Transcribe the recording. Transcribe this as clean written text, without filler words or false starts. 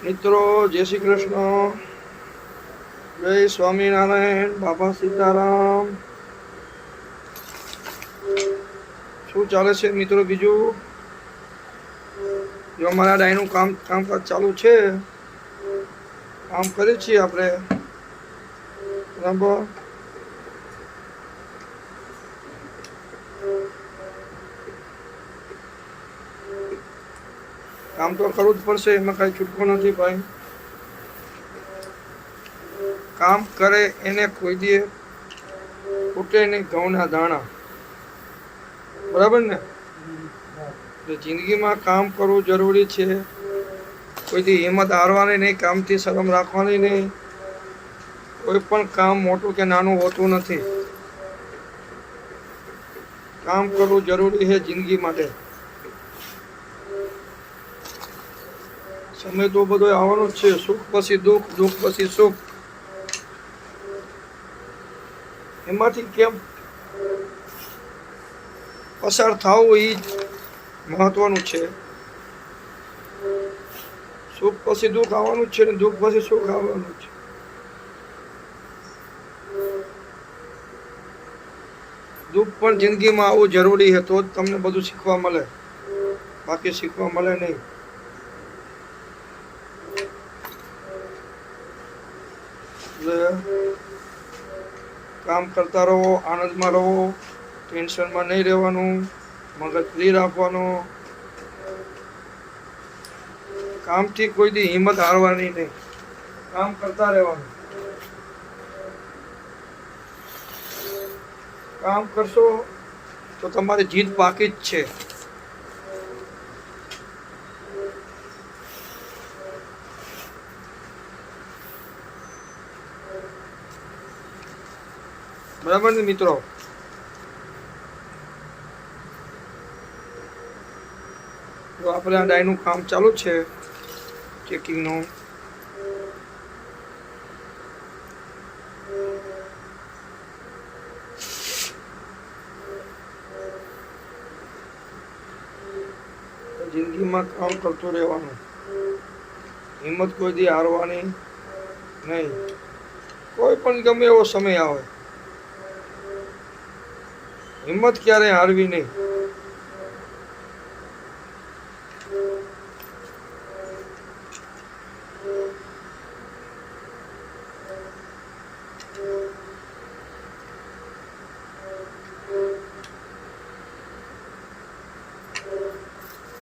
મિત્રો જય શ્રી કૃષ્ણ, જય સ્વામિનારાયણ, બાપા સીતારામ। શું ચાલે છે મિત્રો? બીજું જો અમારા ડાયનું કામકાજ ચાલુ છે, કામ કરીએ છીએ આપણે, બરાબર। કામ તો કરવું જ પડશે, એમાં કઈ છૂટકો નથી ભાઈ। કામ કરે એને કોઈ દે ખૂટે નહીં ઘઉંના દાણા, બરાબર ને? જિંદગીમાં કામ કરવું જરૂરી છે, કોઈથી હિંમત હારવાની નહીં, કામથી શરમ રાખવાની નહીં। કોઈ પણ કામ મોટું કે નાનું હોતું નથી, કામ કરવું જરૂરી છે જિંદગી માટે। સમય તો બધો આવવાનો જ છે, સુખ પછી દુઃખ, દુઃખ પછી સુખ, એમાંથી કેમ પસાર થવું એ જ મહત્વનું છે। સુખ પછી દુઃખ આવવાનું જ છે ને દુઃખ પછી સુખ આવવાનું છે। દુઃખ પણ જિંદગીમાં આવવું જરૂરી છે, તો જ તમને બધું શીખવા મળે, બાકી શીખવા મળે નહીં। કામ કરતા રહો, આનંદમાં રહો, ટેન્શનમાં નહીં રહેવાનું, મગજ ફ્રી રાખવાનું, કામથી કોઈ દી હિંમત હારવાની નહીં, કામ કરતા રહેવાનું। કામ કરશો તો તમારી જીત પાકી જ છે। બરાબર ને મિત્રો? તો આપણે આ ડાયનું કામ ચાલુ છે, ચેકિંગનું। જિંદગીમાં કામ કરતું રહેવાનું, હિંમત કોઈ દી હારવાની નહીં। કોઈ પણ ગમે એવો સમય આવે, હિંમત ક્યારેય હારવી નહીં।